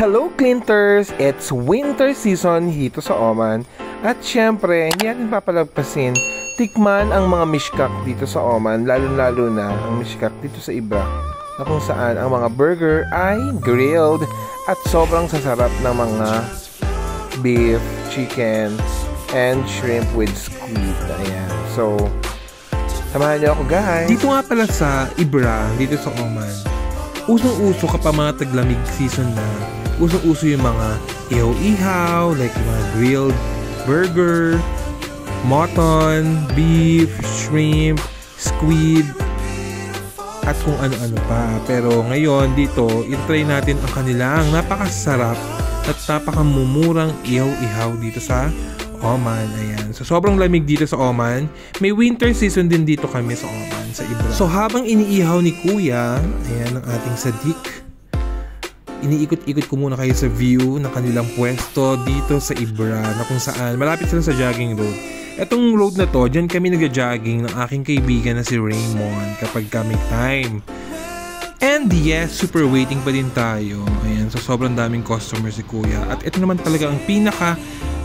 Hello Clinters! It's winter season dito sa Oman. At syempre, hindi natin papalagpasin, tikman ang mga mishkak dito sa Oman, lalo-lalo na ang mishkak dito sa Ibra, na kung saan ang mga burger ay grilled at sobrang sasarap ng mga beef, chicken, and shrimp with squid. Ayan. So, samahan niyo ako guys. Dito nga pala sa Ibra, dito sa Oman, usong-uso kapag mga taglamig season na, usong-uso yung mga ihaw-ihaw, like yung mga grilled burger, mutton, beef, shrimp, squid, at kung ano-ano pa. Pero ngayon dito, itry natin ang kanilang napakasarap at napakamumurang ihaw-ihaw dito sa Oman. Ayan. So sobrang lamig dito sa Oman. May winter season din dito kami sa Oman, sa Ibra. So habang iniihaw ni Kuya, ayan ang ating sadik. Iniikot-ikot ko muna kayo sa view ng kanilang pwesto dito sa Ibra, na kung saan malapit sila sa jogging road. Etong road na to, dyan kami nag-jogging ng aking kaibigan na si Raymond kapag kami time. And yes, super waiting pa din tayo. Ayan, so sobrang daming customers si Kuya. At ito naman talaga ang pinaka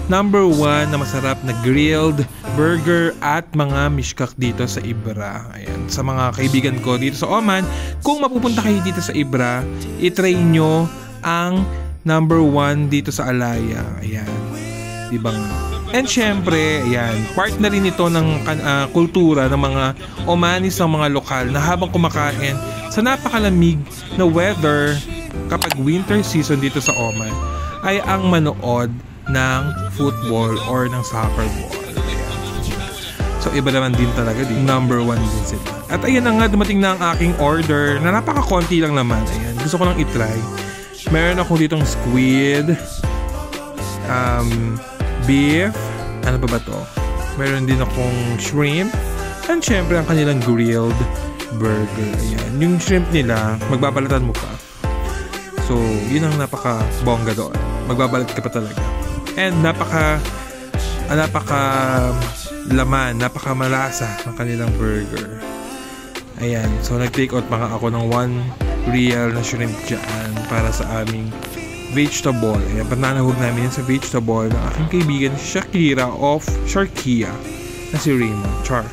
number 1 na masarap na grilled burger at mga mishkak dito sa Ibra. Ayan, sa mga kaibigan ko dito sa Oman, kung mapupunta kayo dito sa Ibra, itry nyo ang number 1 dito sa Alaya. Ayan, diba nga? And syempre, ayan, part na rin ito ng kultura ng mga Omanis, ng mga lokal, na habang kumakain sa napakalamig na weather kapag winter season dito sa Oman, ay ang manood ng football or ng soccer ball. So iba naman din talaga, number 1 din sila. At ayan na nga, dumating na ang aking order na napaka-konti lang naman. Ayan, gusto ko lang itry. Meron ako ditong squid, beef, ano ba to? Meron din akong shrimp, and syempre ang kanilang grilled burger. Ayan, yung shrimp nila, magbabalatan mo pa. So, yun ang napaka-bongga doon. Magbabalat ka pa talaga. And napaka laman, napaka malasa ng kanilang burger. Ayan, so nag-take out pa ako ng 1 real na shrimp dyan para sa aming vegetable. Ayan, pananahog namin yan sa vegetable ng aking kaibigan si Shakira of Sharkia na si Raymond. Char.